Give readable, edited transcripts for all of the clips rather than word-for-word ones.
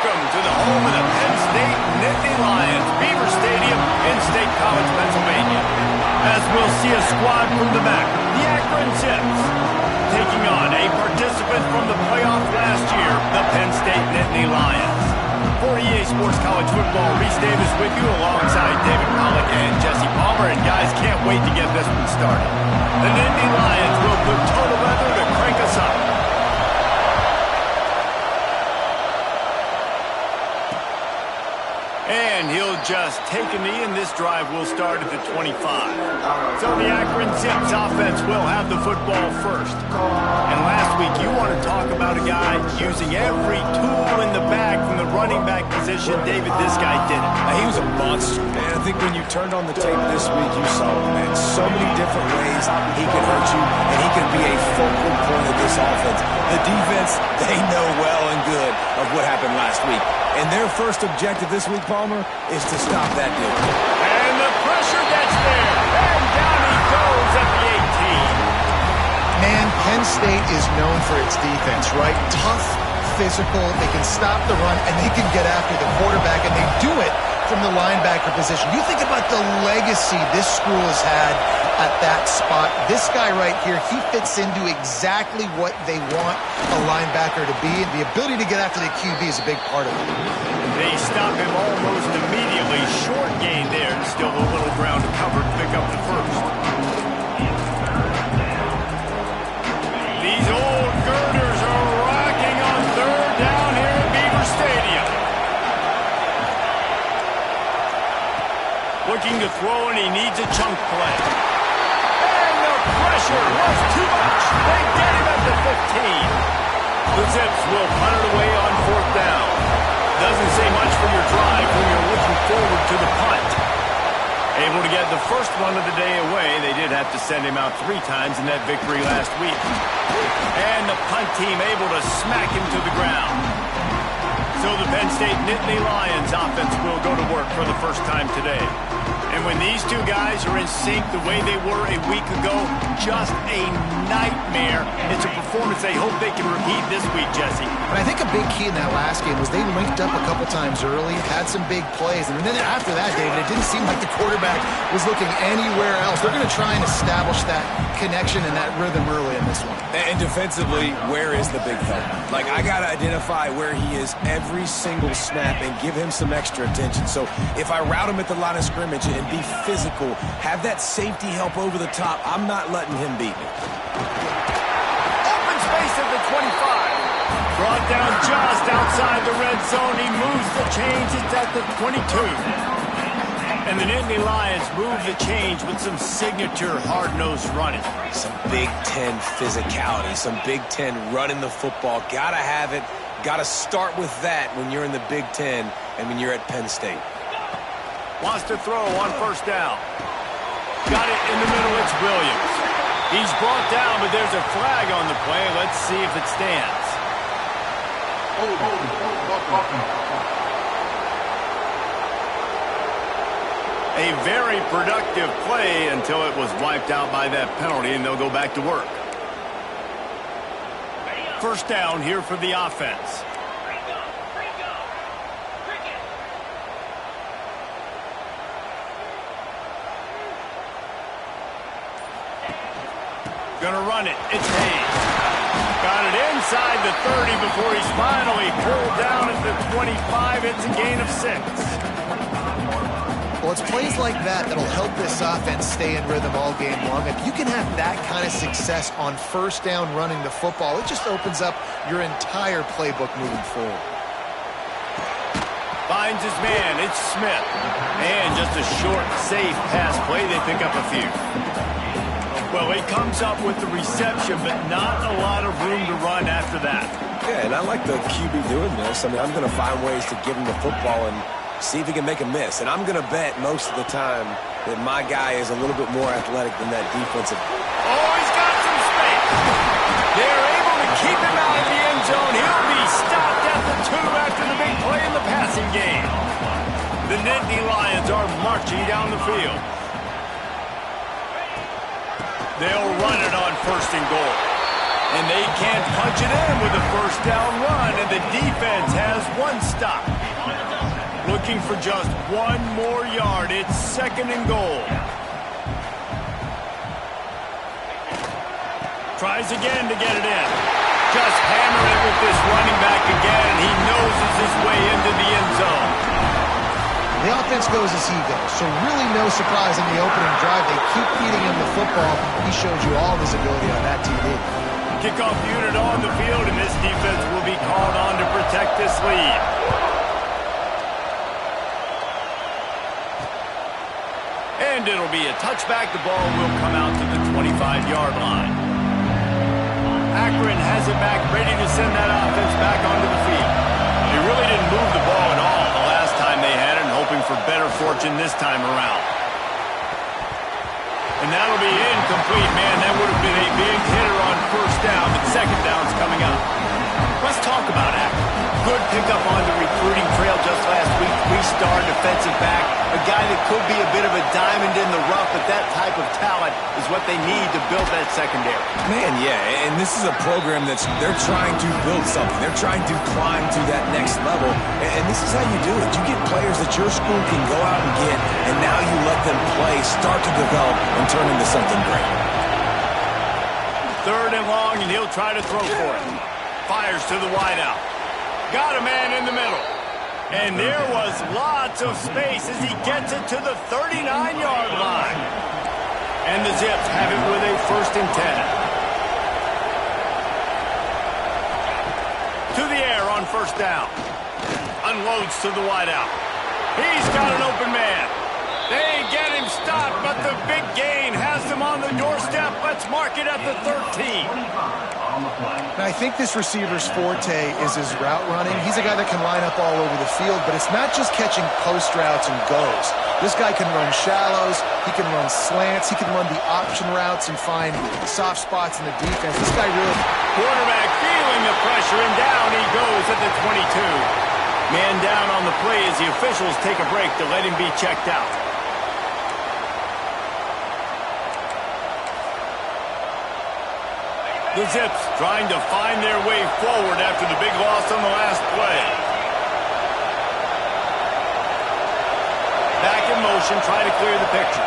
welcome to the home of the Penn State Nittany Lions, Beaver Stadium in State College, Pennsylvania. As we'll see a squad from the back, the Akron Zips, taking on a participant from the playoff last year, the Penn State Nittany Lions. For EA Sports College Football, Reese Davis with you alongside David Pollock and Jesse Palmer. And guys, can't wait to get this one started. The Nittany Lions will put total weather to crank us up. And he'll just take a knee, and this drive will start at the 25. So the Akron Zips offense will have the football first. And last week, you want to talk about a guy using every tool in the bag from the running back position. David, this guy did it. He was a monster, man. I think when you turned on the tape this week, you saw him, man. So many different ways he can hurt you, and he can be a focal point of this offense. The defense, they know well and good of what happened last week. And their first objective this week, Palmer, is to stop that dude. And the pressure gets there. And down he goes at the 18. Man, Penn State is known for its defense, right? Tough, physical, they can stop the run, and they can get after the quarterback, and they do it from the linebacker position. You think about the legacy this school has had at that spot. This guy right here, he fits into exactly what they want a linebacker to be, and the ability to get after the QB is a big part of it. They stop him almost immediately. Short gain there, still a little ground to cover to pick up the first. These old girders are rocking on third down here at Beaver Stadium. Looking to throw, and he needs a chunk play. And the pressure was too much. They get him at the 15. The Zips will punt it away on fourth down. Doesn't say much for your drive when you're looking forward to the punt. Able to get the first one of the day away. They did have to send him out 3 times in that victory last week. And the punt team able to smack him to the ground. So the Penn State Nittany Lions offense will go to work for the first time today. And when these two guys are in sync the way they were a week ago, just a nightmare. It's a performance they hope they can repeat this week, Jesse. But I think a big key in that last game was they linked up a couple times early, had some big plays, and then after that, David, it didn't seem like the quarterback was looking anywhere else. They're going to try and establish that connection and that rhythm early in this one. And defensively, where is the big fella? Like, I got to identify where he is every single snap and give him some extra attention. So if I route him at the line of scrimmage and be physical, have that safety help over the top, I'm not letting him beat me. Open space at the 25. Brought down just outside the red zone. He moves the chains. It's at the 22. And the Nittany Lions move the change with some signature hard-nosed running. Some Big Ten physicality, some Big Ten running the football. Gotta have it. Gotta start with that when you're in the Big Ten and when you're at Penn State. Wants to throw on first down. Got it in the middle. It's Williams. He's brought down, but there's a flag on the play. Let's see if it stands. A very productive play until it was wiped out by that penalty, and they'll go back to work. First down here for the offense. Gonna run it. It's Hayes. Got it inside the 30 before he's finally pulled down at the 25. It's a gain of 6. Well, it's plays like that that'll help this offense stay in rhythm all game long. If you can have that kind of success on first down running the football, it just opens up your entire playbook moving forward. Finds his man. It's Smith. And just a short, safe pass play. They pick up a few. Well, he comes up with the reception, but not a lot of room to run after that. Yeah, and I like the QB doing this. I mean, I'm going to find ways to give him the football and see if he can make a miss. And I'm going to bet most of the time that my guy is a little bit more athletic than that defensive. Oh, he's got some space. They're able to keep him out of the end zone. He'll be stopped at the 2 after the big play in the passing game. The Nittany Lions are marching down the field. They'll run it on first and goal. And they can't punch it in with a first down run, and the defense has one stop. Looking for just one more yard. It's 2nd and goal. Tries again to get it in. Just hammer it with this running back again, and he noses his way into the end zone. The offense goes as he goes, so really no surprise in the opening drive. They keep feeding him the football. He showed you all of his ability on that TV. Kickoff unit on the field, and this defense will be called on to protect this lead. And it'll be a touchback. The ball will come out to the 25-yard line. Akron has it back, ready to send that offense back onto the field. They really didn't move the ball at all the last time they had it, and hoping for better fortune this time around. And that'll be incomplete, man. That would have been a big hitter on first down, but second down's coming up. Let's talk about Akron. Good pickup on the recruiting trail just last week. 3-star defensive back. A guy that could be a bit of a diamond in the rough, but that type of talent is what they need to build that secondary. Man, yeah, and this is a program they're trying to build something. They're trying to climb to that next level, and this is how you do it. You get players that your school can go out and get, and now you let them play, start to develop, and turn into something great. 3rd and long, and he'll try to throw for it. Fires to the wideout. Got a man in the middle. And there was lots of space as he gets it to the 39-yard line. And the Zips have it with a 1st and 10. To the air on first down. Unloads to the wideout. He's got an open man. They get him stopped, but the big gain has him on the doorstep. Let's mark it at the 13. Now, I think this receiver's forte is his route running. He's a guy that can line up all over the field, but it's not just catching post routes and goes. This guy can run shallows, he can run slants, he can run the option routes and find soft spots in the defense. This guy really... Quarterback feeling the pressure, and down he goes at the 22. Man down on the play as the officials take a break to let him be checked out. The Zips trying to find their way forward after the big loss on the last play. Back in motion, try to clear the picture.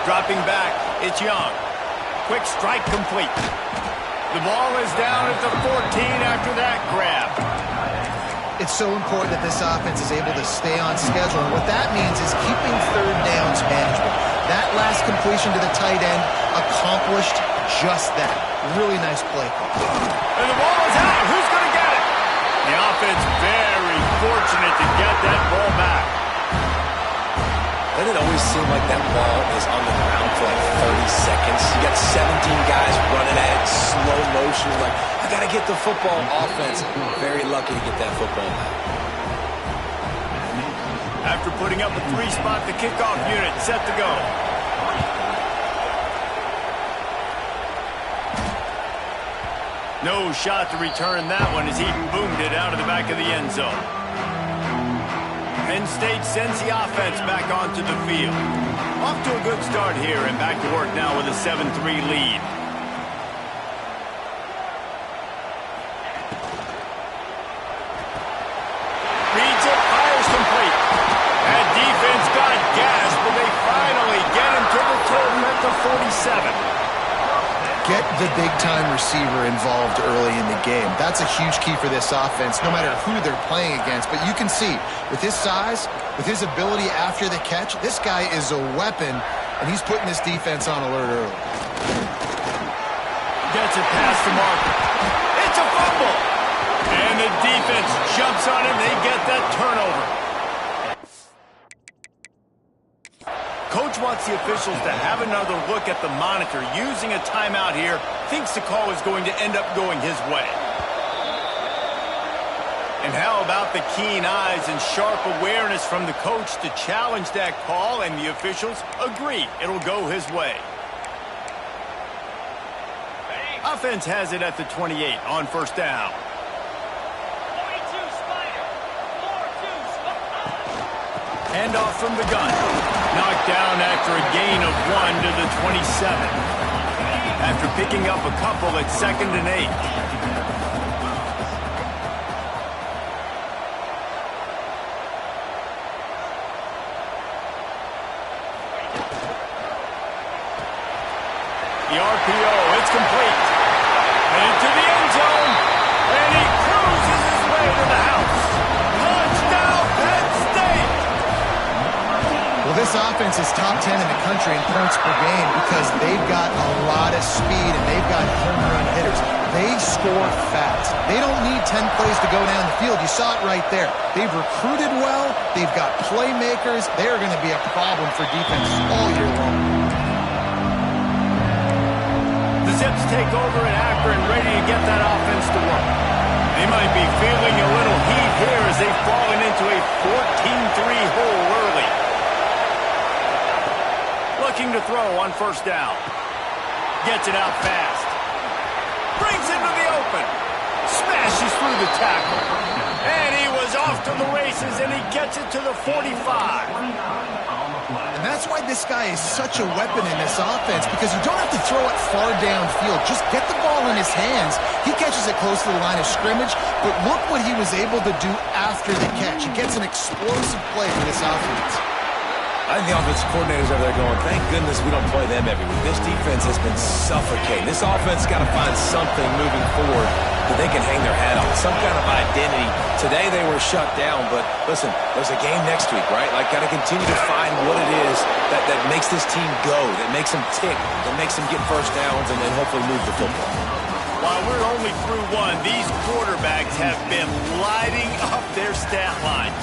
Dropping back, it's Young. Quick strike complete. The ball is down at the 14 after that grab. It's so important that this offense is able to stay on schedule, and what that means is keeping 3rd downs manageable. That last completion to the tight end accomplished just that. Really nice play call. And the ball is out. Who's going to get it? The offense very fortunate to get that ball back. Doesn't it always seem like that ball is on the ground for like 30 seconds? You got 17 guys running at it, slow motion. Like, I got to get the football. Offense, very lucky to get that football back. After putting up a 3-spot, the kickoff unit set to go. No shot to return that one as he boomed it out of the back of the end zone. Penn State sends the offense back onto the field. Off to a good start here and back to work now with a 7-3 lead. Reads it, fires complete. That defense got gas, but they finally get him to the turf at the 47. Get the big-time receiver involved early in the game. That's a huge key for this offense, no matter who they're playing against. But you can see, with his size, with his ability after the catch, this guy is a weapon, and he's putting this defense on alert early. Gets it past the marker. It's a fumble! And the defense jumps on it, and they get that turnover. Coach wants the officials to have another look at the monitor. Using a timeout here, thinks the call is going to end up going his way. And how about the keen eyes and sharp awareness from the coach to challenge that call, and the officials agree it'll go his way. Offense has it at the 28 on first down. Handoff from the gun. Knocked down after a gain of 1 to the 27. after picking up a couple at 2nd and 8. The RPO, it's complete. And into the end zone. And he cruises his way to the house. Touchdown, Penn State! Well, this offense is top 10 in the country in points per game because they've got a lot of speed and they've got home run hitters. They score fast. They don't need 10 plays to go down the field. You saw it right there. They've recruited well. They've got playmakers. They're going to be a problem for defenses all year long. Zips take over in Akron, ready to get that offense to work. They might be feeling a little heat here as they've fallen into a 14-3 hole early. Looking to throw on 1st down. Gets it out fast. Brings it to the open. Smashes through the tackle. And he was off to the races, and he gets it to the 45. And that's why this guy is such a weapon in this offense, because you don't have to throw it far downfield. Just get the ball in his hands. He catches it close to the line of scrimmage, but look what he was able to do after the catch. He gets an explosive play for this offense. I think the offensive coordinators over there going, thank goodness we don't play them every week. This defense has been suffocating. This offense got to find something moving forward that they can hang their hat on, some kind of identity. Today they were shut down, but listen, there's a game next week, right? Like, got to continue to find what it is that makes this team go, that makes them tick, that makes them get 1st downs, and then hopefully move the football. While we're only through one, these quarterbacks have been lighting up their stat line.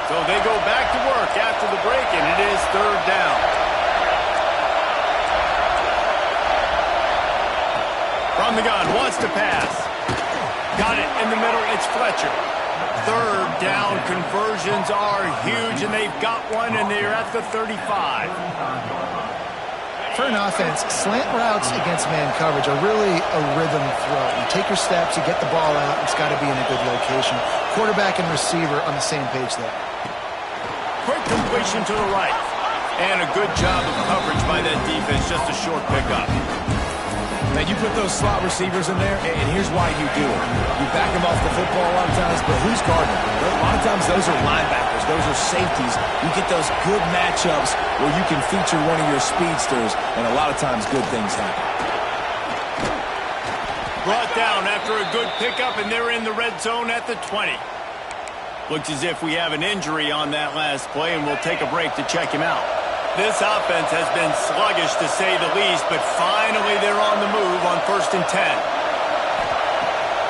So they go back to work after the break, and it is 3rd down. From the gun, wants to pass. Got it in the middle, it's Fletcher. 3rd down conversions are huge, and they've got one, and they're at the 35. For an offense, slant routes against man coverage are really a rhythm throw. You take your steps, you get the ball out, it's got to be in a good location. Quarterback and receiver on the same page there. Quick completion to the right. And a good job of coverage by that defense, just a short pickup. Now, you put those slot receivers in there, and here's why you do it. You back them off the football a lot of times, but who's guarding them? A lot of times those are linebackers. Those are safeties. You get those good matchups where you can feature one of your speedsters, and a lot of times good things happen. Brought down after a good pickup, and they're in the red zone at the 20. Looks as if we have an injury on that last play, and we'll take a break to check him out. This offense has been sluggish, to say the least, but finally they're on the move on 1st and 10.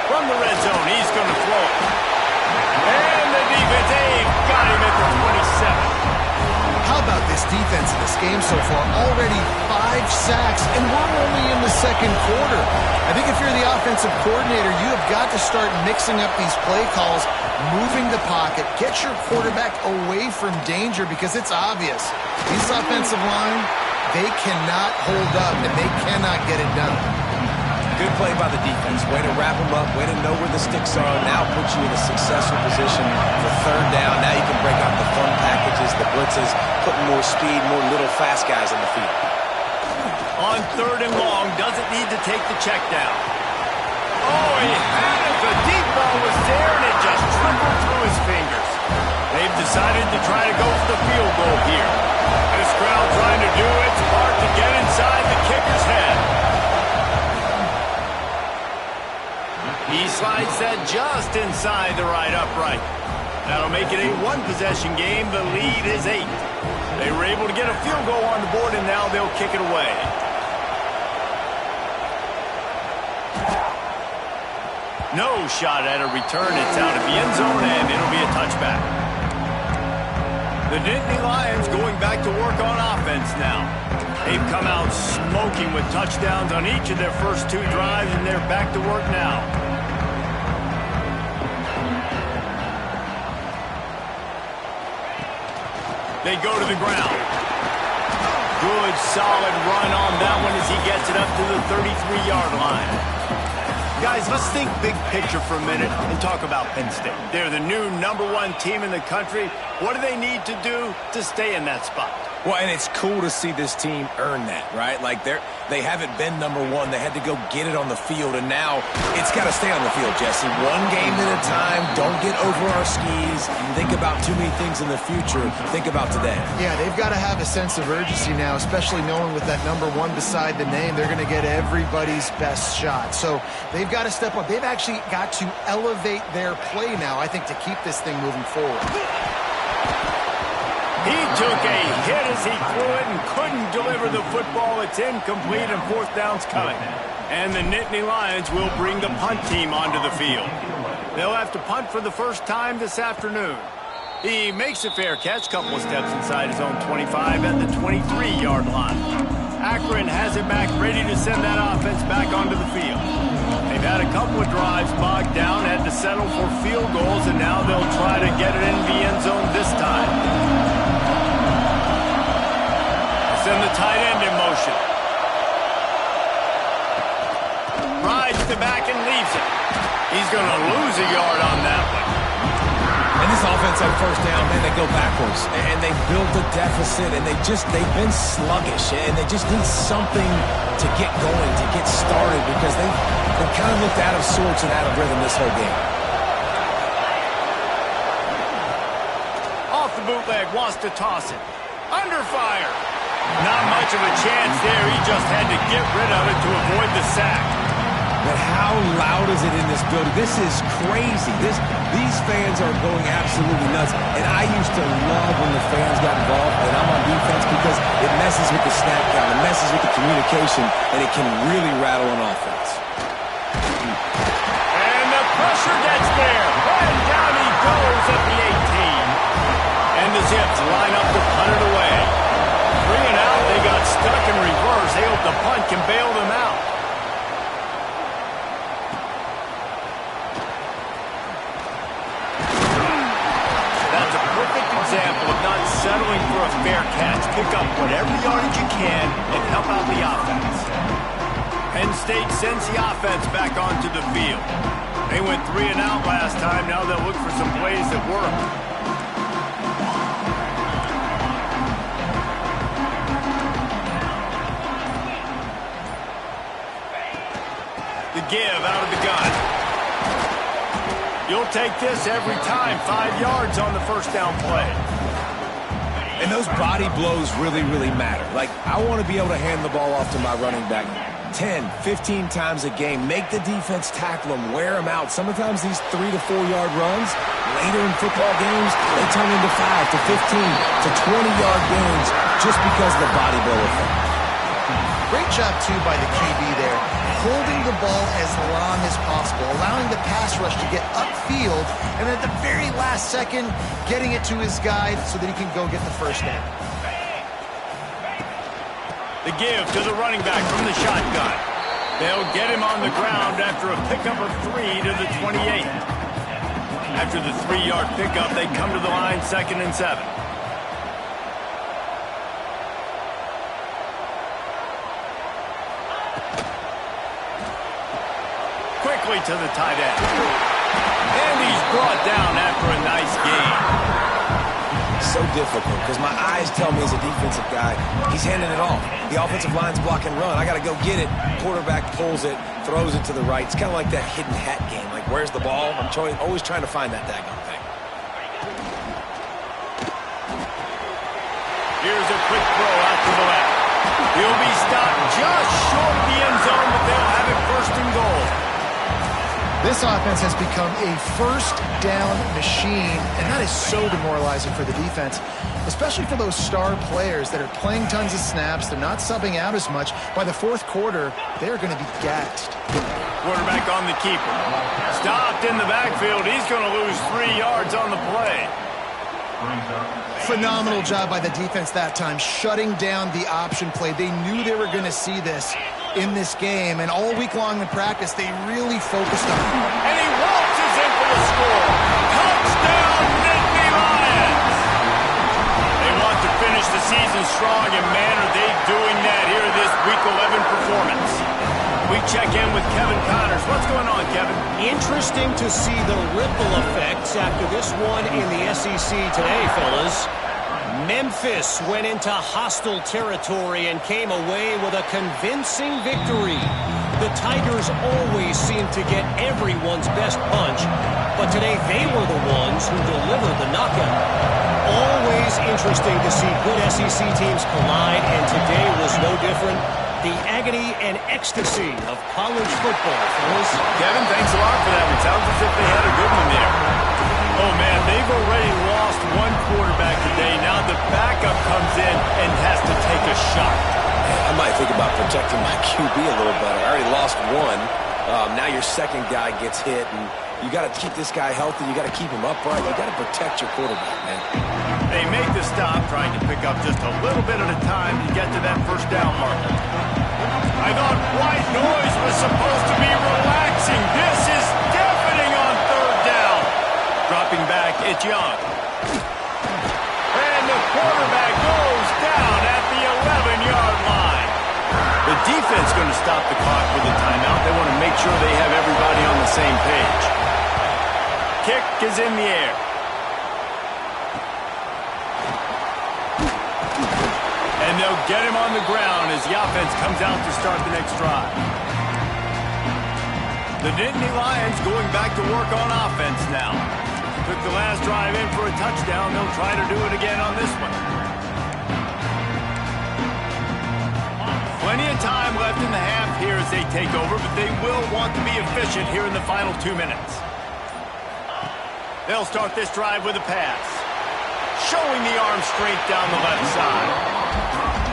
From the red zone, he's going to throw it. And the defense, they've got him at the 27. How about this defense in this game so far? Already 5 sacks, and we're only in the 2nd quarter. I think if you're the offensive coordinator, you have got to start mixing up these play calls, moving the pocket, get your quarterback away from danger, because it's obvious. This offensive line, they cannot hold up, and they cannot get it done. Good play by the defense. Way to wrap them up. Way to know where the sticks are. Now put you in a successful position for 3rd down. Now you can break out the fun packages, the blitzes, putting more speed, more little fast guys on the field. On 3rd and long, doesn't need to take the check down. Oh, he had it. The deep ball was there, and it just trickled through his fingers. They've decided to try to go for the field goal here. This crowd trying to do its part to get inside the kicker's head. He slides that just inside the right upright. That'll make it a 1-possession game. The lead is 8. They were able to get a field goal on the board, and now they'll kick it away. No shot at a return. It's out of the end zone, and it'll be a touchback. The Nittany Lions going back to work on offense now. They've come out smoking with touchdowns on each of their first 2 drives, and they're back to work now. They go to the ground. Good, solid run on that one as he gets it up to the 33-yard line. Guys, let's think big picture for a minute and talk about Penn State. They're the new #1 team in the country. What do they need to do to stay in that spot? Well, and it's cool to see this team earn that, right? Like, they haven't been #1. They had to go get it on the field, and now it's got to stay on the field, Jesse. One game at a time. Don't get over our skis. Think about too many things in the future. Think about today. Yeah, they've got to have a sense of urgency now, especially knowing with that #1 beside the name, they're going to get everybody's best shot. So they've got to step up. They've actually got to elevate their play now, I think, to keep this thing moving forward. He took a hit as he threw it and couldn't deliver the football. It's incomplete and 4th down's coming. And the Nittany Lions will bring the punt team onto the field. They'll have to punt for the first time this afternoon. He makes a fair catch, couple of steps inside his own 25 at the 23-yard line. Akron has it back, ready to send that offense back onto the field. They've had a couple of drives bogged down, had to settle for field goals, and now they'll try to get it in the end zone this time. Send the tight end in motion. Rides the back and leaves it. He's going to lose a yard on that one. And this offense on 1st down, man, they go backwards. And they built a deficit, and they've been sluggish. And they just need something to get going, to get started, because they've kind of looked out of sorts and out of rhythm this whole game. Off the bootleg, wants to toss it. Under fire. Not much of a chance there. He just had to get rid of it to avoid the sack. But how loud is it in this building? This is crazy. These fans are going absolutely nuts. And I used to love when the fans got involved, and I'm on defense, because it messes with the snap count, it messes with the communication, and it can really rattle an offense. And the pressure gets there. And down he goes at the 18. And the Zips line up to punt it away. 3 and out, they got stuck in reverse. They hope the punt can bail them out. That's a perfect example of not settling for a fair catch. Pick up whatever yardage you can and help out the offense. Penn State sends the offense back onto the field. They went 3 and out last time. Now they'll look for some plays that work. Give out of the gun. You'll take this every time. 5 yards on the 1st down play. And those body blows really, really matter. Like, I want to be able to hand the ball off to my running back 10, 15 times a game. Make the defense tackle them, wear them out. Sometimes these 3 to 4 yard runs, later in football games, they turn into 5 to 15 to 20-yard gains just because of the body blow effect. Great job, too, by the QB there. Holding the ball as long as possible, allowing the pass rush to get upfield, and at the very last second, getting it to his guy so that he can go get the 1st down. The give to the running back from the shotgun. They'll get him on the ground after a pickup of 3 to the 28. After the 3-yard pickup, they come to the line 2nd and 7. Quickly to the tight end. And he's brought down after a nice gain. So difficult, because my eyes tell me as a defensive guy, he's handing it off. The offensive line's block and run. I got to go get it. Quarterback pulls it, throws it to the right. It's kind of like that hidden hat game. Like, where's the ball? I'm always trying to find that daggone thing. Here's a quick throw out to the left. He'll be stopped just short of the end zone, but they'll have it 1st and goal. This offense has become a 1st down machine, and that is so demoralizing for the defense, especially for those star players that are playing tons of snaps. They're not subbing out as much. By the 4th quarter, they're going to be gassed. Quarterback on the keeper. Stopped in the backfield. He's going to lose 3 yards on the play. Phenomenal job by the defense that time, shutting down the option play. They knew they were going to see this in this game, and all week long in practice, they really focused on it. And he waltzes in for the score. Touchdown, Nittany Lions! They want to finish the season strong, and man, are they doing that here this Week 11 performance. We check in with Kevin Connors What's going on, Kevin? Interesting to see the ripple effects after this one in the SEC today, fellas. Memphis went into hostile territory and came away with a convincing victory. The Tigers always seem to get everyone's best punch, but today they were the ones who delivered the knockout. Always interesting to see good SEC teams collide, and today was no different. The agony and ecstasy of college football, fellas. Kevin, thanks a lot for that. It sounds as if they had a good one there. Oh, man, they've already lost one quarterback today. Now the backup comes in and has to take a shot. I might think about protecting my QB a little better. I already lost one. Now your second guy gets hit, and you got to keep this guy healthy. You got to keep him upright. You got to protect your quarterback, man. They make the stop, trying to pick up just a little bit at a time to get to that first down marker. I thought white noise was supposed to be relaxing. This is deafening on third down. Dropping back, it's Young. And the quarterback goes down at the 11-yard line. The defense going to stop the clock with a timeout. They want to make sure they have everybody on the same page. Kick is in the air. And they'll get him on the ground as the offense comes out to start the next drive. The Nittany Lions going back to work on offense now. Took the last drive in for a touchdown. They'll try to do it again on this one. Plenty of time left in the half here as they take over, but they will want to be efficient here in the final 2 minutes. They'll start this drive with a pass. Showing the arm strength down the left side.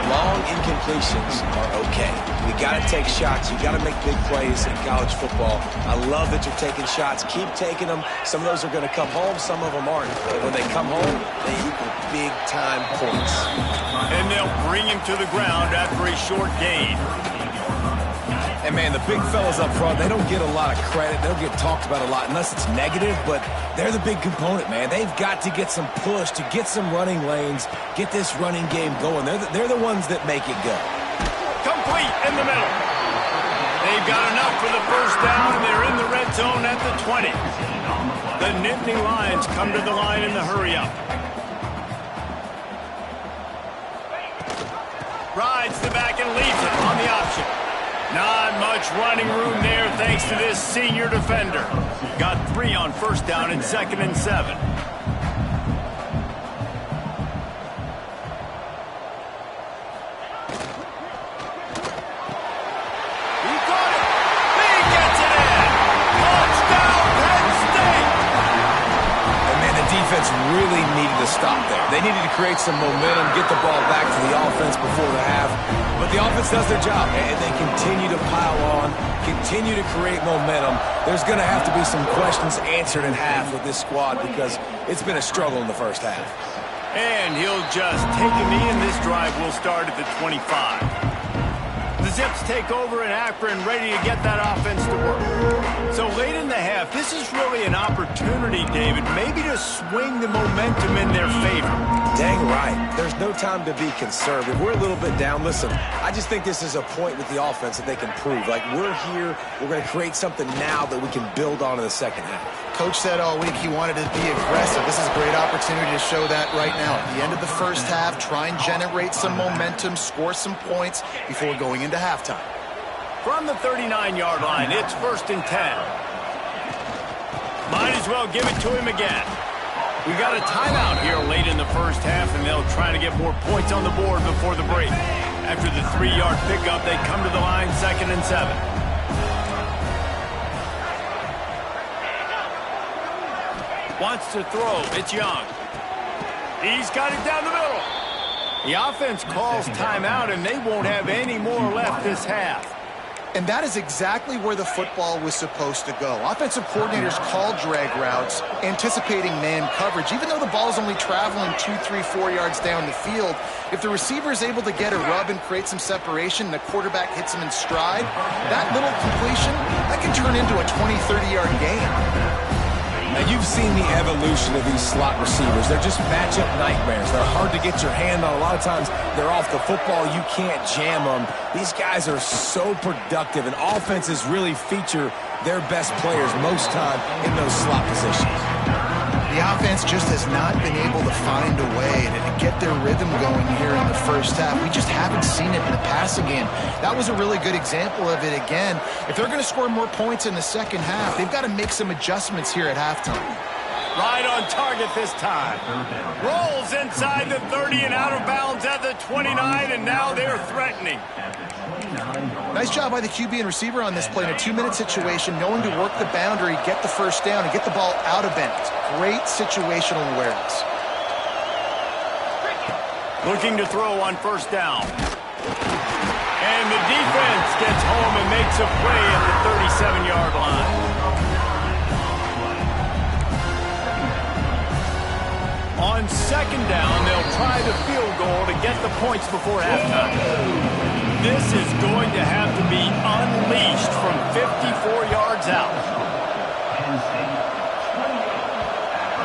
Long incompletions are okay. You got to take shots. You got to make big plays in college football. I love that you're taking shots. Keep taking them. Some of those are going to come home. Some of them aren't. But when they come home, they equal big-time points. And they'll bring him to the ground after a short gain. And, man, the big fellas up front, they don't get a lot of credit. They don't get talked about a lot unless it's negative, but they're the big component, man. They've got to get some push, to get some running lanes, get this running game going. They're the ones that make it go. Complete in the middle. They've got enough for the first down, and they're in the red zone at the 20. The Nittany Lions come to the line in the hurry-up. Rides the back and leaves it on the option. Not much running room there thanks to this senior defender. Got 3 on first down and 2nd and 7. He got it. He gets it in. Touchdown, Penn State. And, man, the defense really needed to stop there. They needed to create some momentum, get the ball back to the offense before the half. But the offense does their job, and they continue to pile on, continue to create momentum. There's going to have to be some questions answered in half with this squad because it's been a struggle in the first half. And he'll just take a knee, and this drive will start at the 25. The Zips take over in Akron, ready to get that offense to work. So late in the half, this is really an opportunity, David, maybe to swing the momentum in their favor. Dang right. There's no time to be conservative. We're a little bit down. Listen, I just think this is a point with the offense that they can prove. Like, we're here, we're going to create something now that we can build on in the second half. Coach said all week he wanted to be aggressive. This is a great opportunity to show that right now. At the end of the first half, try and generate some momentum, score some points before going into halftime. From the 39-yard line, it's 1st and 10. Might as well give it to him again. We got a timeout here late in the first half, and they'll try to get more points on the board before the break. After the 3-yard pickup, they come to the line 2nd and 7. Wants to throw. It's Young. He's got it down the middle. The offense calls timeout, and they won't have any more left this half. And that is exactly where the football was supposed to go. Offensive coordinators call drag routes, anticipating man coverage. Even though the ball's only traveling 2, 3, 4 yards down the field, if the receiver is able to get a rub and create some separation and the quarterback hits him in stride, that little completion, that can turn into a 20, 30-yard gain. Now, you've seen the evolution of these slot receivers. They're just matchup nightmares. They're hard to get your hand on. A lot of times, they're off the football. You can't jam them. These guys are so productive, and offenses really feature their best players most time in those slot positions. The offense just has not been able to find a way to get their rhythm going here in the first half. We just haven't seen it in the passing game. That was a really good example of it again. If they're going to score more points in the second half, they've got to make some adjustments here at halftime. Right on target this time. Rolls inside the 30 and out of bounds at the 29, and now they're threatening. Nice job by the QB and receiver on this play in a 2-minute situation, knowing to work the boundary, get the first down, and get the ball out of bounds. Great situational awareness. Looking to throw on first down. And the defense gets home and makes a play at the 37-yard line. On second down, they'll try the field goal to get the points before halftime. This is going to have to be unleashed from 54 yards out.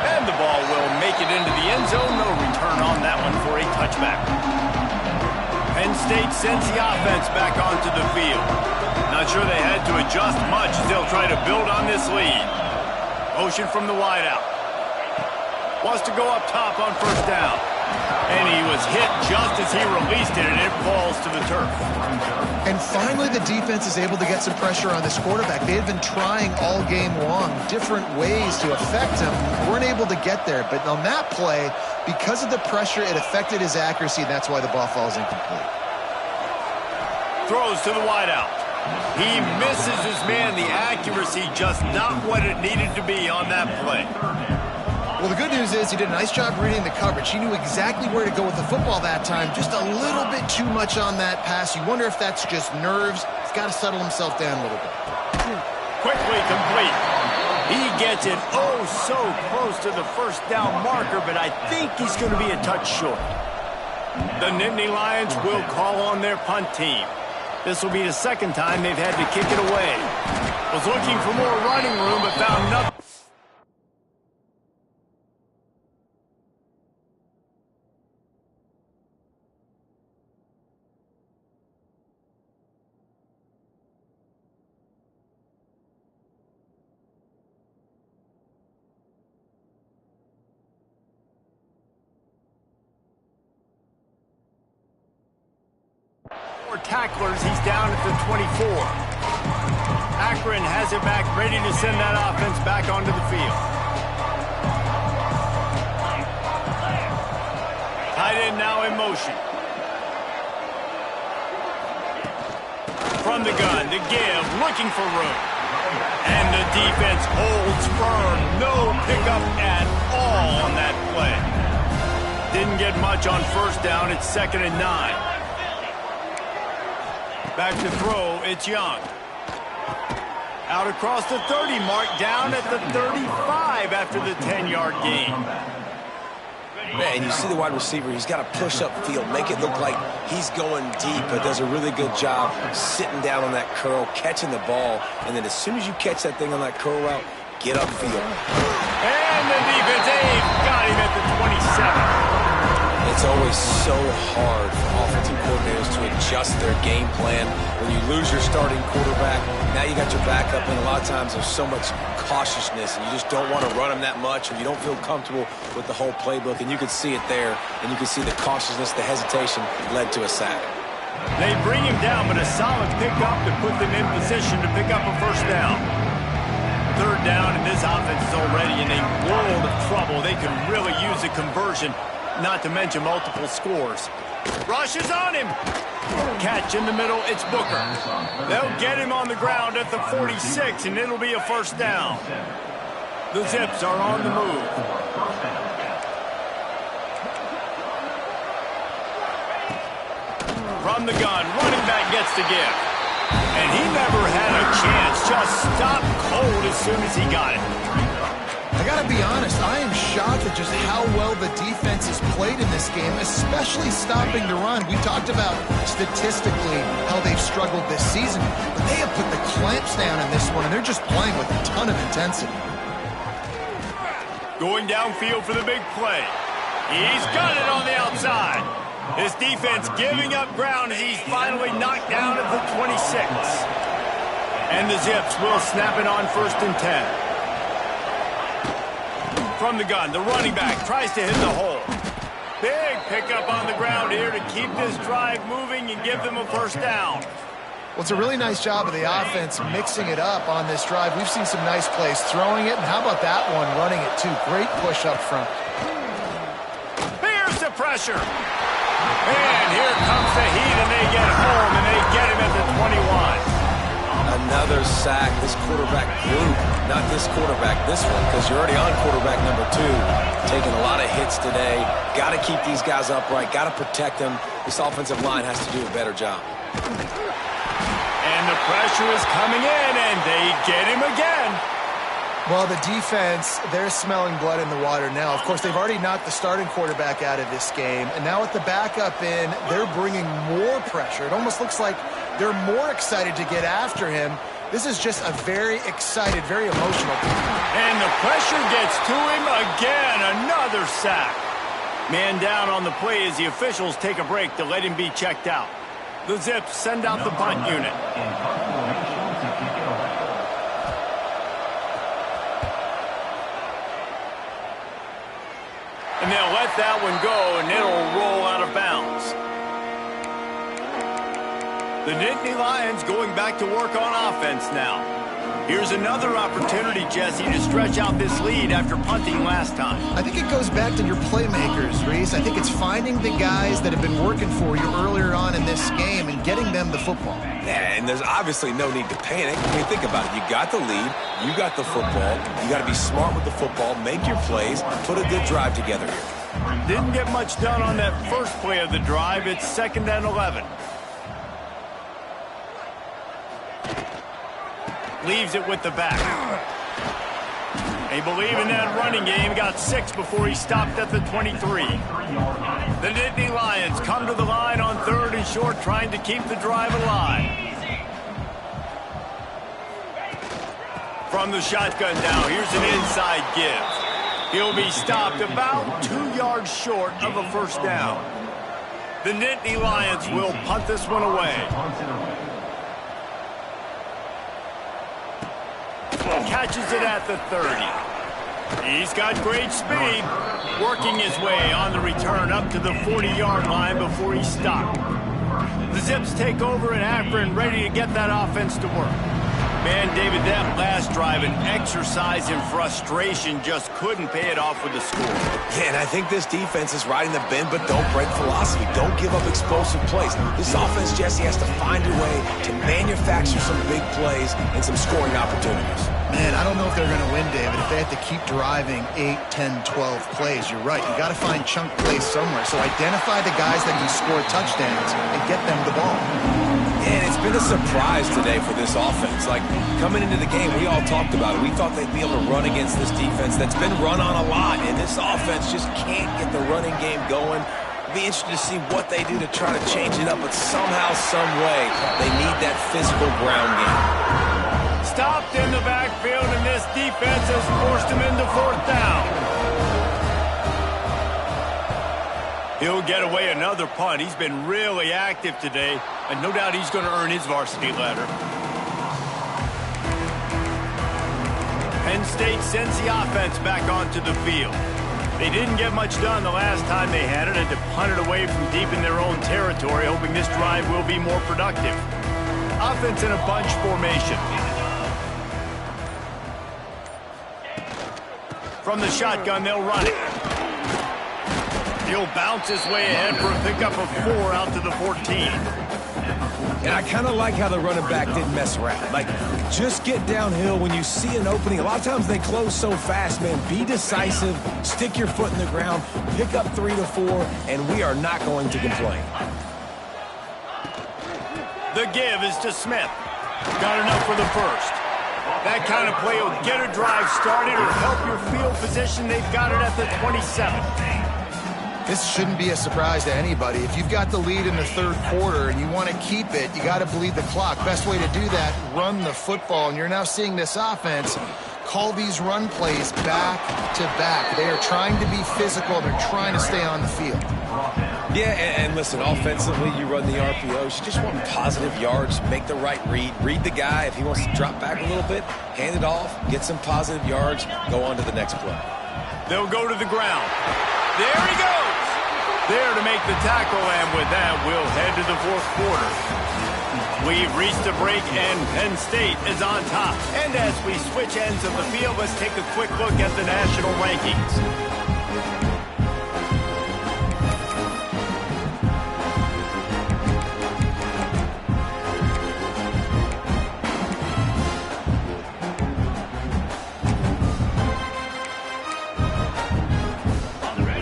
And the ball will make it into the end zone. No return on that one for a touchback. Penn State sends the offense back onto the field. Not sure they had to adjust much as they'll try to build on this lead. Motion from the wideout. Wants to go up top on first down. And he was hit just as he released it, and it falls to the turf. And finally, the defense is able to get some pressure on this quarterback. They had been trying all game long different ways to affect him. Weren't able to get there. But on that play, because of the pressure, it affected his accuracy, and that's why the ball falls incomplete. Throws to the wideout. He misses his man. The accuracy just not what it needed to be on that play. Well, the good news is he did a nice job reading the coverage. He knew exactly where to go with the football that time. Just a little bit too much on that pass. You wonder if that's just nerves. He's got to settle himself down a little bit. Quickly complete. He gets it oh so close to the first down marker, but I think he's going to be a touch short. The Nittany Lions will call on their punt team. This will be the second time they've had to kick it away. Was looking for more running room, but found nothing. Tacklers, he's down at the 24. Akron has it back, ready to send that offense back onto the field. Tight end now in motion. From the gun to give, looking for room. And the defense holds firm. No pickup at all on that play. Didn't get much on first down. It's 2nd and 9. Back to throw, it's Young. Out across the 30 mark, down at the 35 after the 10-yard gain. Man, you see the wide receiver, he's got to push upfield, make it look like he's going deep, but does a really good job sitting down on that curl, catching the ball, and then as soon as you catch that thing on that curl route, get upfield. And the defense got him at the 27. It's always so hard for offensive coordinators to adjust their game plan. When you lose your starting quarterback, now you got your backup, and a lot of times there's so much cautiousness, and you just don't want to run them that much, or you don't feel comfortable with the whole playbook, and you can see it there, and you can see the cautiousness, the hesitation led to a sack. They bring him down, but a solid pickup to put them in position to pick up a first down. Third down, and this offense is already in a world of trouble. They could really use a conversion, not to mention multiple scores. Rushes on him. Catch in the middle, it's Booker. They'll get him on the ground at the 46, and it'll be a first down. The Zips are on the move. From the gun, running back gets to give. And he never had a chance, just stopped cold as soon as he got it. I gotta be honest, I am shocked at just how well the defense has played in this game, especially stopping the run. We talked about statistically how they've struggled this season, but they have put the clamps down in this one, and they're just playing with a ton of intensity. Going downfield for the big play. He's got it on the outside. His defense giving up ground as he's finally knocked down at the 26. And the Zips will snap it on 1st and 10. From the gun, the running back tries to hit the hole. Big pickup on the ground here to keep this drive moving and give them a 1st down. Well, it's a really nice job of the offense mixing it up on this drive. We've seen some nice plays throwing it, and how about that one running it too? Great push up front. Here's the pressure. And here comes the heat, and they get home, and they get him at the 21. Another sack. This quarterback group, not this quarterback, this one, because you're already on quarterback number 2. Taking a lot of hits today. Got to keep these guys upright. Got to protect them. This offensive line has to do a better job. And the pressure is coming in, and they get him again. Well, the defense, they're smelling blood in the water now. Of course, they've already knocked the starting quarterback out of this game. And now with the backup in, they're bringing more pressure. It almost looks like they're more excited to get after him. This is just a very excited, very emotional game. And the pressure gets to him again. Another sack. Man down on the play as the officials take a break to let him be checked out. The Zips send out the punt unit. And they'll let that one go, and it'll roll out of bounds. The Nittany Lions going back to work on offense now. Here's another opportunity, Jesse, to stretch out this lead after punting last time. I think it goes back to your playmakers, Reese. I think it's finding the guys that have been working for you earlier on in this game and getting them the football. Yeah, and there's obviously no need to panic. I mean, think about it. You got the lead. You got the football. You got to be smart with the football, make your plays, put a good drive together here. Didn't get much done on that first play of the drive. It's 2nd and 11. Leaves it with the back. They believe in that running game. Got 6 before he stopped at the 23. The Nittany Lions come to the line on 3rd and short, trying to keep the drive alive. From the shotgun now, here's an inside give. He'll be stopped about 2 yards short of a 1st down. The Nittany Lions will punt this one away. Catches it at the 30. He's got great speed, working his way on the return up to the 40-yard line before he's stopped. The Zips take over in Akron, ready to get that offense to work. Man, David, that last drive, an exercise in frustration, just couldn't pay it off with the score. Yeah, and I think this defense is riding the bend, but don't break philosophy. Don't give up explosive plays. This offense, Jesse, has to find a way to manufacture some big plays and some scoring opportunities. Man, I don't know if they're going to win, David, if they have to keep driving 8, 10, 12 plays. You're right. You got to find chunk plays somewhere. So identify the guys that can score touchdowns and get them the ball. And it's been a surprise today for this offense. Like, coming into the game, we all talked about it. We thought they'd be able to run against this defense that's been run on a lot, and this offense just can't get the running game going. It'll be interesting to see what they do to try to change it up, but somehow, some way, they need that physical ground game. Stopped in the backfield, and this defense has forced him into 4th down. He'll get away another punt. He's been really active today, and no doubt he's going to earn his varsity ladder. Penn State sends the offense back onto the field. They didn't get much done the last time they had it, and to punt it away from deep in their own territory, hoping this drive will be more productive. Offense in a bunch formation. From the shotgun, they'll run it. He'll bounce his way ahead for a pickup of 4 out to the 14. And I kind of like how the running back didn't mess around. Like, just get downhill when you see an opening. A lot of times they close so fast, man. Be decisive, stick your foot in the ground, pick up 3 to 4, and we are not going to complain. The give is to Smith. Got enough for the 1st. That kind of play will get a drive started or help your field position. They've got it at the 27. This shouldn't be a surprise to anybody. If you've got the lead in the 3rd quarter and you want to keep it, you got to bleed the clock. Best way to do that, run the football. And you're now seeing this offense call these run plays back to back. They are trying to be physical. They're trying to stay on the field. Yeah, and listen, offensively, you run the RPOs. You just want positive yards, make the right read the guy. If he wants to drop back a little bit, hand it off, get some positive yards, go on to the next play. They'll go to the ground. There he goes. There to make the tackle, and with that, we'll head to the fourth quarter. We've reached a break, and Penn State is on top. And as we switch ends of the field, let's take a quick look at the national rankings.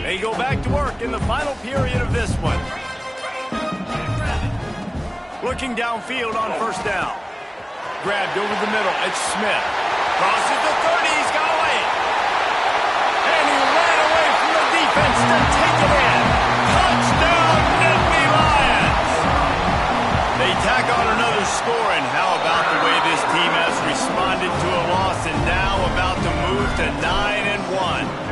They go back to work in the final period of this one. Looking downfield on first down. Grabbed over the middle. It's Smith. Crosses the 30. He's got away. And he ran away from the defense to take it in. Touchdown, Nittany Lions. They tack on another score, and how about the way this team has responded to a loss and now about to move to 9-1.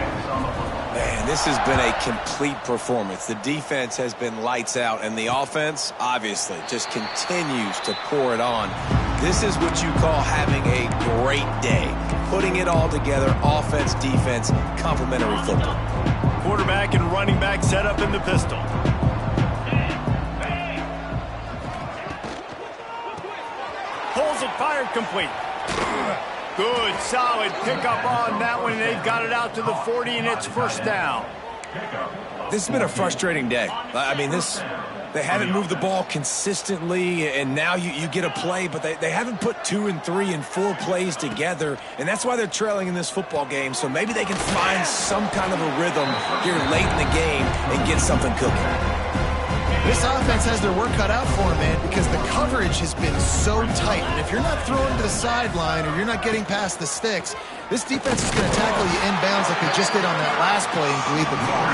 Man, this has been a complete performance. The defense has been lights out, and the offense, obviously, just continues to pour it on. This is what you call having a great day. Putting it all together, offense, defense, complementary football. Quarterback and running back set up in the pistol. Pulls it, fired, complete. Good, solid pickup on that one. They've got it out to the 40, and it's first down. This has been a frustrating day. I mean, they haven't moved the ball consistently, and now you get a play, but they haven't put 2 and 3 and 4 plays together, and that's why they're trailing in this football game. So maybe they can find some kind of a rhythm here late in the game and get something cooking. This offense has their work cut out for them, man, because the coverage has been so tight. And if you're not throwing to the sideline or you're not getting past the sticks, this defense is going to tackle you inbounds like they just did on that last play and bleed the clock.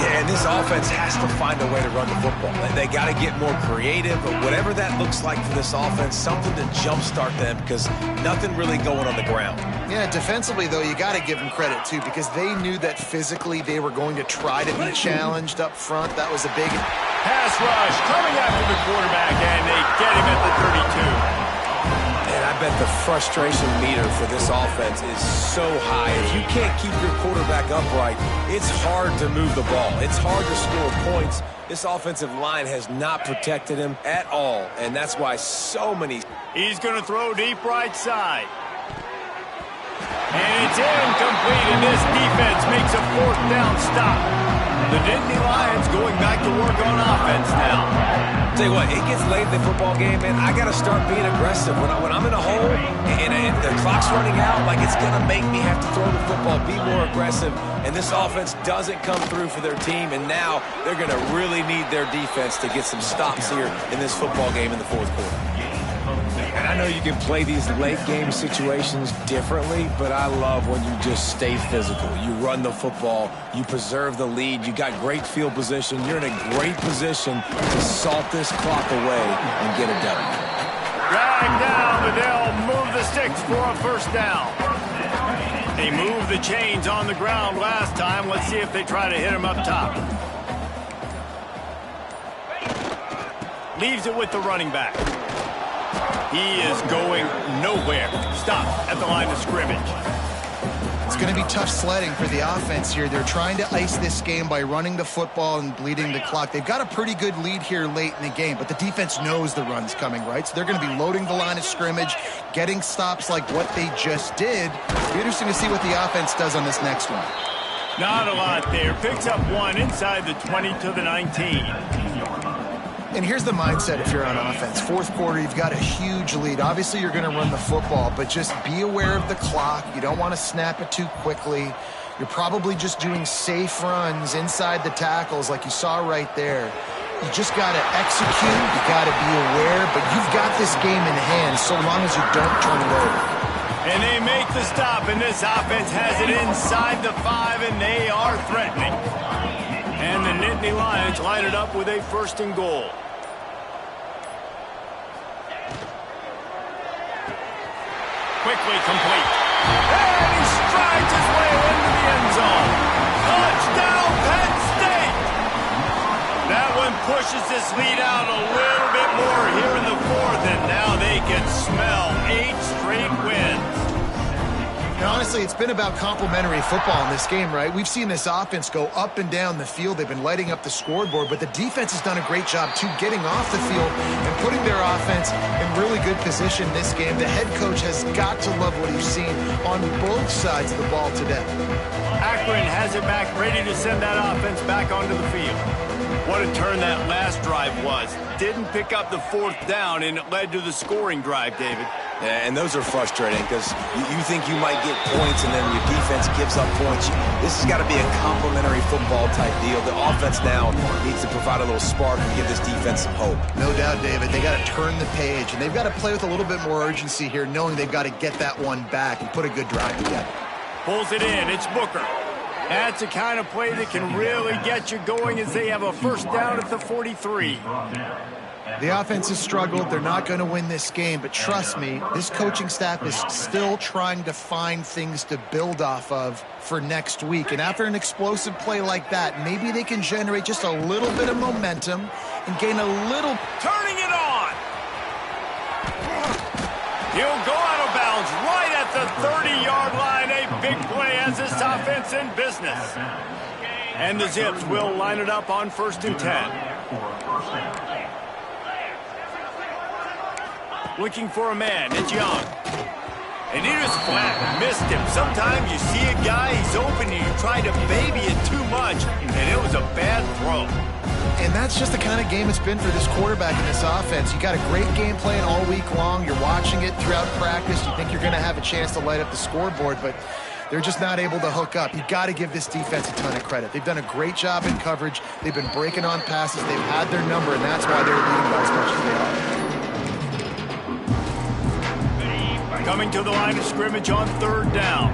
Yeah, and this offense has to find a way to run the football. They got to get more creative, but whatever that looks like for this offense, something to jumpstart them because nothing really going on the ground. Yeah, defensively, though, you got to give them credit, too, because they knew that physically they were going to try to be challenged up front. That was a big pass rush coming after the quarterback, and they get him at the 32. And I bet the frustration meter for this offense is so high. If you can't keep your quarterback upright, it's hard to move the ball. It's hard to score points. This offensive line has not protected him at all, and that's why so many... He's going to throw deep right side. And it's incomplete, and this defense makes a fourth down stop. The Nittany Lions going back to work on offense now. Tell you what, it gets late in the football game, man. I got to start being aggressive. When I'm in a hole and the clock's running out, like it's going to make me have to throw the football, be more aggressive. And this offense doesn't come through for their team, and now they're going to really need their defense to get some stops here in this football game in the fourth quarter. And I know you can play these late game situations differently, but I love when you just stay physical. You run the football, you preserve the lead, you got great field position, you're in a great position to salt this clock away and get it done. Drag down, but they'll move the sticks for a first down. They moved the chains on the ground last time. Let's see if they try to hit him up top. Leaves it with the running back. He is going nowhere. Stop at the line of scrimmage. It's going to be tough sledding for the offense here. They're trying to ice this game by running the football and bleeding the clock. They've got a pretty good lead here late in the game, but the defense knows the run's coming, right? So they're going to be loading the line of scrimmage, getting stops like what they just did. It'll be interesting to see what the offense does on this next one. Not a lot there. Picks up one inside the 20 to the 19. And here's the mindset if you're on offense. Fourth quarter, you've got a huge lead. Obviously, you're going to run the football, but just be aware of the clock. You don't want to snap it too quickly. You're probably just doing safe runs inside the tackles like you saw right there. You just got to execute. You got to be aware, but you've got this game in hand so long as you don't turn it over. And they make the stop, and this offense has it inside the 5, and they are threatening. And the Nittany Lions line it up with a first and goal. Quickly complete. honestly, it's been about complementary football in this game, right? We've seen this offense go up and down the field. They've been lighting up the scoreboard, but the defense has done a great job, too, getting off the field and putting their offense in really good position this game. The head coach has got to love what he's seen on both sides of the ball today. Akron has it back, ready to send that offense back onto the field. What a turn that last drive was. Didn't pick up the 4th down, and it led to the scoring drive, David. Yeah, and those are frustrating because you think you might get points and then your defense gives up points. This has got to be a complementary football type deal. The offense now needs to provide a little spark and give this defense some hope. No doubt, David. They got to turn the page, and they've got to play with a little bit more urgency here, knowing they've got to get that one back and put a good drive together. Pulls it in. It's Booker. That's the kind of play that can really get you going as they have a 1st down at the 43. The offense has struggled. They're not going to win this game, but trust me, this coaching staff is still trying to find things to build off of for next week. And after an explosive play like that, maybe they can generate just a little bit of momentum and gain a little... Turning it on! He'll go out of bounds right at the 30-yard line. A big play as this offense in business. And the Zips will line it up on 1st and 10. Looking for a man. It's Young. And he just flat missed him. Sometimes you see a guy, he's open, and you try to baby it too much, and it was a bad throw. And that's just the kind of game it's been for this quarterback and this offense. You got a great game plan all week long. You're watching it throughout practice. You think you're going to have a chance to light up the scoreboard, but they're just not able to hook up. You got to give this defense a ton of credit. They've done a great job in coverage. They've been breaking on passes. They've had their number, and that's why they're leading by as much as they are. Coming to the line of scrimmage on 3rd down.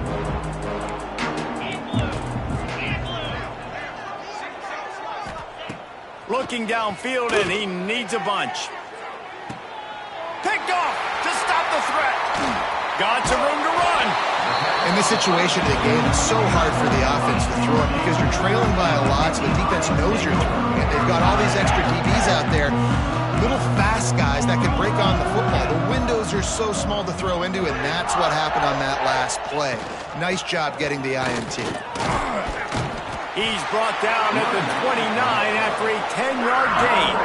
Looking downfield, and he needs a bunch. Picked off to stop the threat. Got some room to run. In this situation of the game, it's so hard for the offense to throw it because you're trailing by a lot, so the defense knows you're throwing it. They've got all these extra DBs out there, little fast guys that can break on the football. The windows are so small to throw into, and that's what happened on that last play. Nice job getting the INT. He's brought down at the 29 after a 10-yard gain.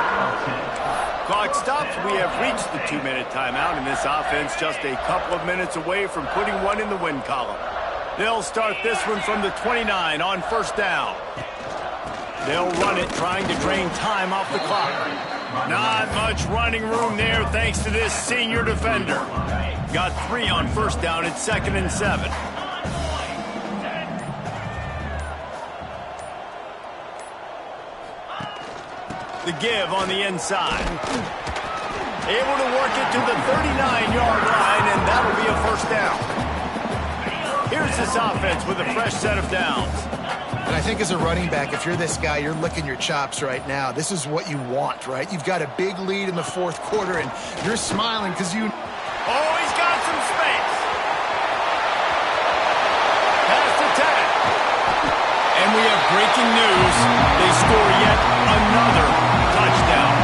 Clock stops. We have reached the 2-minute timeout, and this offense just a couple of minutes away from putting one in the win column. They'll start this one from the 29 on 1st down. They'll run it, trying to drain time off the clock. Not much running room there thanks to this senior defender. Got 3 on 1st down at 2nd and 7. The give on the inside. Able to work it to the 39-yard line, and that'll be a 1st down. Here's this offense with a fresh set of downs. And I think as a running back, if you're this guy, you're licking your chops right now. This is what you want, right? You've got a big lead in the 4th quarter, and you're smiling because you... Oh, he's got some space. Pass attack. And we have breaking news. They score yet another touchdown.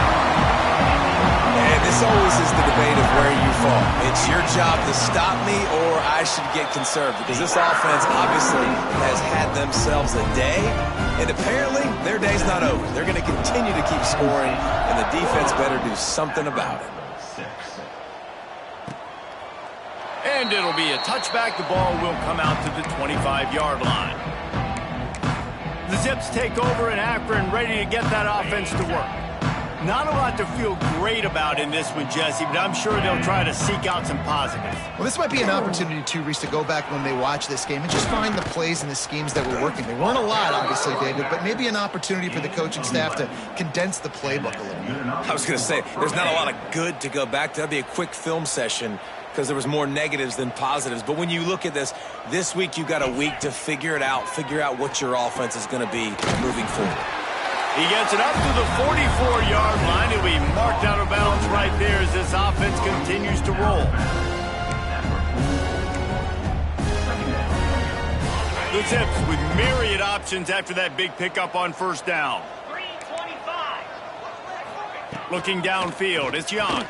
And this always is the debate of where you fall. It's your job to stop me, or I should get conserved, because this offense obviously has had themselves a day, and apparently their day's not over. They're going to continue to keep scoring, and the defense better do something about it. And it'll be a touchback. The ball will come out to the 25-yard line. The Zips take over in Akron, ready to get that offense to work. Not a lot to feel great about in this one, Jesse, but I'm sure they'll try to seek out some positives. Well, this might be an opportunity, too, Reese, to go back when they watch this game and just find the plays and the schemes that were working. They weren't a lot, obviously, David, but maybe an opportunity for the coaching staff to condense the playbook a little bit. I was going to say, there's not a lot of good to go back to. That'd be a quick film session because there was more negatives than positives. But when you look at this week you got a week to figure it out, figure out what your offense is going to be moving forward. He gets it up to the 44-yard line. He'll be marked out of bounds right there as this offense continues to roll. The Zips with myriad options after that big pickup on 1st down. Looking downfield, it's Young.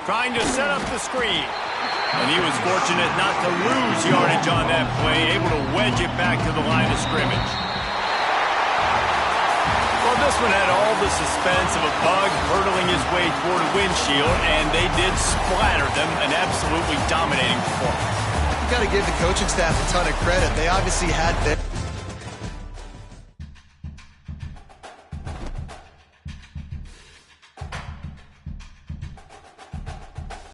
Trying to set up the screen. And he was fortunate not to lose yardage coverage on that play, able to wedge it back to the line of scrimmage. Well, this one had all the suspense of a bug hurtling his way toward a windshield, and they did splatter them. An absolutely dominating performance. You've got to give the coaching staff a ton of credit. They obviously had their